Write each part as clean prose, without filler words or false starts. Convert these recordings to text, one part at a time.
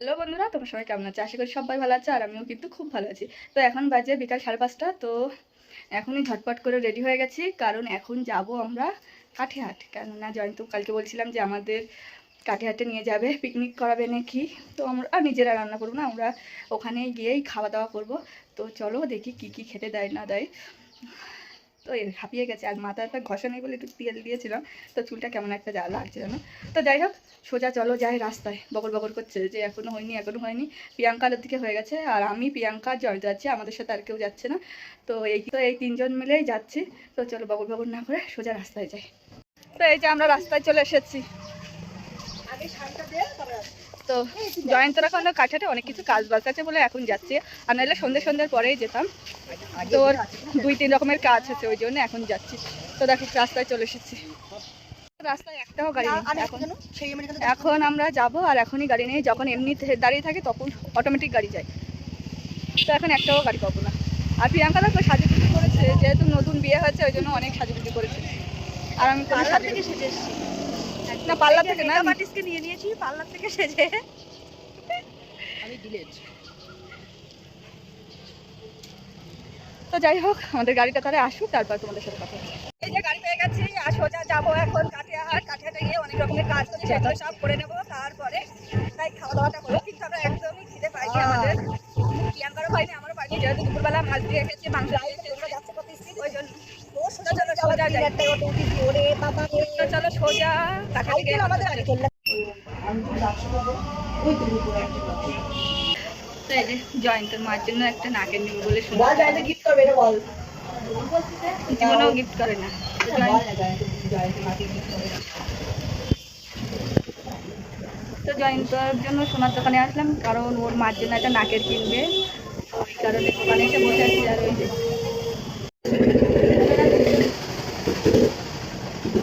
Hello বন্ধুরা, তোমরা সবাই কেমন আছো? আশা করি সবাই ভালো আছে আর আমিও কিন্তু খুব ভালো আছি। তো এখন বাজে বিকাল 5:30। তো এখনই ঝটপট করে রেডি হয়ে গেছি, কারণ এখন যাব আমরা কাঠিহাট। কেননা জয়ন্ত কালকে বলছিলাম যে আমাদের কাঠিহাটে নিয়ে যাবে, পিকনিক করাবে নাকি। তো আমরা নিজেরা রান্না করবো না, আমরা ওখানে গিয়েই খাওয়া দাওয়া করব। তো চলো দেখি কি কি খেতে দেয় না দেয়। তো হাঁপিয়ে গেছে, আর মাথাটা ঘষা নেই বলে একটু তেল দিয়েছিলাম, তো চুলটা কেমন একটা যা লাগছে জানো। তো যাই হোক, সোজা চলো যাই রাস্তায়। বকর বকর করছে যে এখনও হয়নি এখনও হয়নি। প্রিয়াঙ্কার দিকে হয়ে গেছে, আর আমি প্রিয়াঙ্কা জয় যাচ্ছি, আমাদের সাথে আর কেউ যাচ্ছে না। তো এই তিনজন মিলেই যাচ্ছি। তো চলো বকর বকর না করে সোজা রাস্তায় যাই। তো এই যে আমরা রাস্তায় চলে এসেছি। তো জয়ন্তরা এখন কাঠাতে অনেক কিছু কাজ বাজ আছে বলে এখন যাচ্ছি, আর নাহলে সন্ধ্যের পরেই যেতাম। তো 2-3 রকমের কাজ আছে, ওই জন্য এখন যাচ্ছি। তো দেখো রাস্তায় চলে এসেছি। রাস্তায় একটাও গাড়ি নেই এখন আমরা যাব, আর এখনই গাড়ি নেই। যখন এমনি দাঁড়িয়ে থাকে তখন অটোমেটিক গাড়ি যায়। তো এখন একটাও গাড়ি পাবো না। আর প্রিয়াঙ্কা তো সাজুগুজি করেছে, যেহেতু নতুন বিয়ে হয়েছে ওই জন্য অনেক সাজুগুজি করেছে। আর আমি পার্লার থেকে সেজে এসেছি। না পার্লার থেকে না, আর্টিস্টকে নিয়ে নিয়েছি পার্লার থেকে সেজে। আমি ডিলেট। তো যাই হোক, আমাদের গাড়িটা তাহলে আসুক, তারপর তোমাদের সাথে কথা হবে। এই যে গাড়ি পেয়ে গেছি, আর সোজা যাবো এখন কাঠিয়াহাট। কাঠিয়াহাটে গিয়ে অনেক রকমের কাজ করছি, সেগুলো সব করে নেবো। তারপরে তাই খাওয়া দাওয়াটা করবো। কিন্তু আমরা একদমই খিদে পাইনি, আমাদের প্রিয়াঙ্কারও পাইনি, আমারও পাইনি। যেহেতু দুপুরবেলা মাছ দিয়ে খেয়েছি, মাংস যাচ্ছে কত স্পিড, ওই জন্য চলো সোজা যাই। তো চলো সোজা কাঠিয়াহাটে গিয়ে আমাদের তো এই যে জয়ন্তের মার জন্য একটা নাকের নেবো বলে শুনে গিফট করবে, এটা বল। জীবনেও গিফট করে না। তো জয়ন্তর জন্য সোনার দোকানে আসলাম, কারণ ওর মার জন্য একটা নাকের কিনবে। ওই কারণে দোকানে এসে বসে আছি। আর ওই যে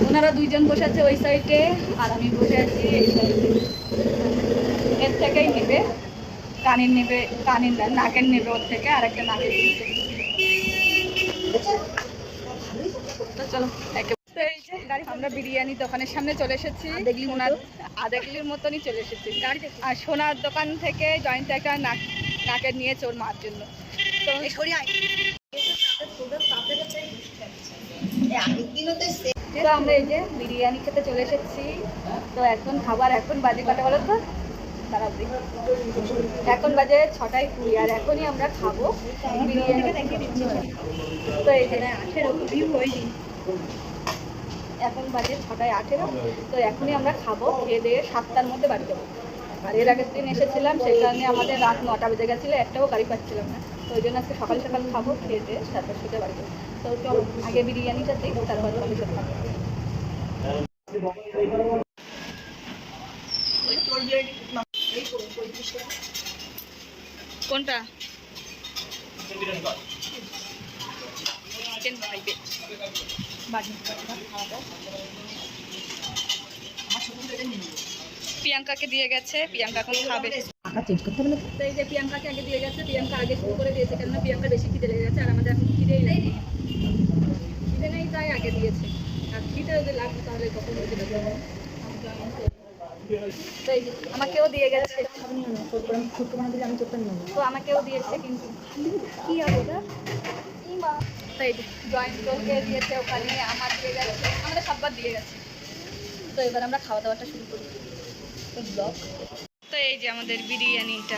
ওনারা দুইজন বসে আছে ওই সাইডে, আর আমি বসে আছি এই সাইডে। এর থেকেই নেবে, কানের নেবে, কানের না নাকের নেবে ওর থেকে, আর একটা নাকের কিনবে। তো চলো আমরা বিরিয়ানি দোকানের সামনে চলে এসেছি। ওনার আধেকলির মতনই চলে এসেছি। আর সোনার দোকান থেকে জয়ন্ত একটা নাকের নিয়েছে ওর মার জন্য। তো আমরা এই যে বিরিয়ানি খেতে চলে এসেছি। তো এখন খাবার, এখন বাজে কটা বলো তো? এখন বাজে 6:20, আর এখনই আমরা খাবো বিরিয়ানি। তো এই যে এখন বাজে 6:18। তো এখনই আমরা খাবো, খেয়ে দিয়ে 7টার মধ্যে বাড়ি যাবো। আর এর আগের দিন এসেছিলাম, সেই কারণে আমাদের রাত 9টা বেজে গেছিলো, একটাও গাড়ি পাচ্ছিলাম না। তো ওই জন্য আজকে সকাল সকাল খাবো, খেয়ে দিয়ে 7টার সাথে বাড়ি যাবো। তো চলো আগে বিরিয়ানিটা দিই, তারপর তোমাদের সাথে খাবো। কোনটা? চিকেন খাইবে প্রিয়াঙ্কাকে দিয়ে গেছে, প্রিয়াঙ্কা এখন খাবে। তো এই যে প্রিয়াঙ্কাকে আগে দিয়ে গেছে, প্রিয়াঙ্কা আগে শুরু করে দিয়েছে, কেননা প্রিয়াঙ্কা বেশি খিদে লেগে গেছে, আর আমাদের এখন খিদেই লাগে। খিদে নেই তাই আগে দিয়েছে, আর খিদে যদি লাগবে তাহলে কখন হতে দেবে। তো এই যে আমাকেও দিয়ে গেছে, তো আমাকেও দিয়েছে, কিন্তু কি হবে না। তো এই যে জয়ন্তকে দিয়েছে ওখানে, আমার দিয়ে গেছে, আমাদের সববার দিয়ে গেছে। তো এবার আমরা খাওয়া দাওয়াটা শুরু করি। তো এই যে আমাদের বিরিয়ানিটা।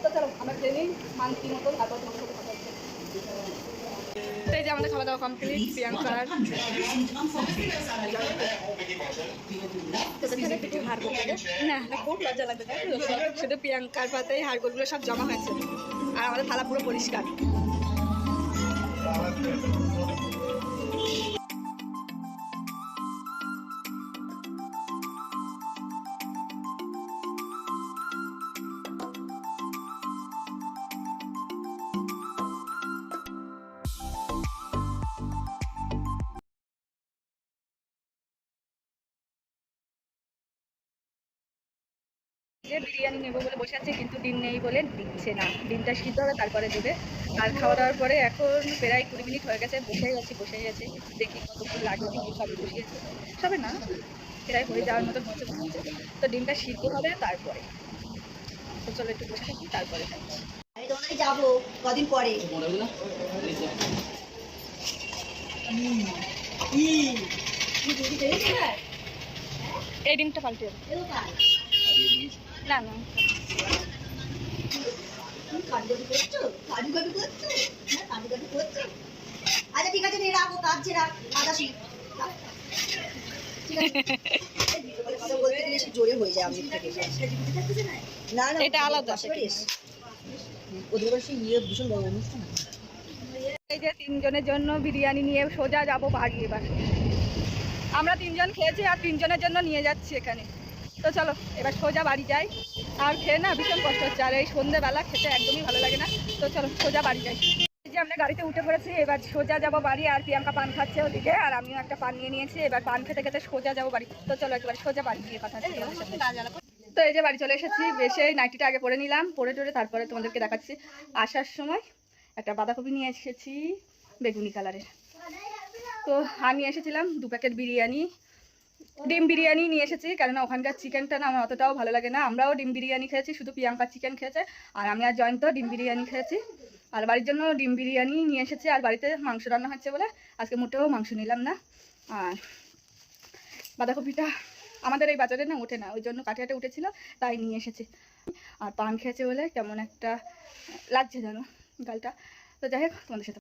তো চলো আমরা ট্রেনে মানছি মতো, তারপর তোমার সাথে কথা হচ্ছে। তো এই যে আমাদের খাওয়া দাওয়া কমপ্লিট। প্রিয়াঙ্কার না খুব লজ্জা লাগবে, শুধু প্রিয়াঙ্কার পাতেই হাড়গোড়গুলো সব জমা হয়েছে, আর আমাদের থালা পুরো পরিষ্কার। যে বিরিয়ানি নেবো বলে বসে আছে, কিন্তু ডিম নেই বলে দিচ্ছে না। ডিমটা সিদ্ধ হবে তারপরে দেবে। আর খাওয়া দাওয়ার পরে এখন প্রায় 20 মিনিট হয়ে গেছে, বসেই আছি। দেখি কতক্ষণ লাগে, সবই বসিয়েছে, সবে না প্রায় হয়ে যাওয়ার মতো হচ্ছে মনে হচ্ছে। তো ডিমটা সিদ্ধ হবে তারপরে। তো চলো একটু বসে থাকি, তারপরে খাচ্ছি। আমি তোমাদের যাবো কদিন পরে। এই ডিমটা পাল্টে দেবে। না না, আচ্ছা ঠিক আছে, নিয়ে রাখো, কাজ ছেড়া আদাসি। বলতে গেলে সে জোরে হয়ে যায় আমি থেকে। না না, এটা আলাদা। ওদের বাড়ি ইয়ে ভীষণ বড় অনুষ্ঠান। এই যে 3 জনের জন্য বিরিয়ানি নিয়ে সোজা যাবো বাড়ি। এবার আমরা 3 জন খেয়েছি আর 3 জনের জন্য নিয়ে যাচ্ছি এখানে। তো চলো এবার সোজা বাড়ি যাই। আর খেয়ে না ভীষণ কষ্ট হচ্ছে, আর এই সন্ধ্যেবেলা খেতে একদমই ভালো লাগে না। তো চলো সোজা বাড়ি যাই। এই যে আমরা গাড়িতে উঠে পড়েছি, এবার সোজা যাবো বাড়ি। আর প্রিয়াঙ্কা পান খাচ্ছে ওদিকে, আর আমিও একটা পান নিয়ে নিয়েছি। এবার পান খেতে খেতে সোজা যাবো বাড়ি। তো চলো একবার সোজা বাড়ি গিয়ে কথা হচ্ছে তোমাদের সাথে। তো এই যে বাড়ি চলে এসেছি, বেশি নাইটিটা আগে পরে নিলাম, পরে টরে তারপরে তোমাদেরকে দেখাচ্ছি। আসার সময় একটা বাঁধাকপি নিয়ে এসেছি বেগুনি কালারের। তো আমি এসেছিলাম 2 প্যাকেট বিরিয়ানি, ডিম বিরিয়ানি নিয়ে এসেছি, কেননা ওখানকার চিকেনটা না আমার অতটাও ভালো লাগে না। আমরাও ডিম বিরিয়ানি খেয়েছি, শুধু প্রিয়াঙ্কা চিকেন খেয়েছে, আর আমি আর জয়ন্ত ডিম বিরিয়ানি খেয়েছি। আর বাড়ির জন্য ডিম বিরিয়ানি নিয়ে এসেছি। আর বাড়িতে মাংস রান্না হচ্ছে বলে আজকে মোটেও মাংস নিলাম না। আর বাঁধাকপিটা আমাদের এই বাজারে না ওঠে না, ওই জন্য কাটে কাটে উঠেছিল, তাই নিয়ে এসেছি। আর পান খেয়েছে বলে কেমন একটা লাগছে যেন গালটা। তো যাই হোক, তোমাদের সাথে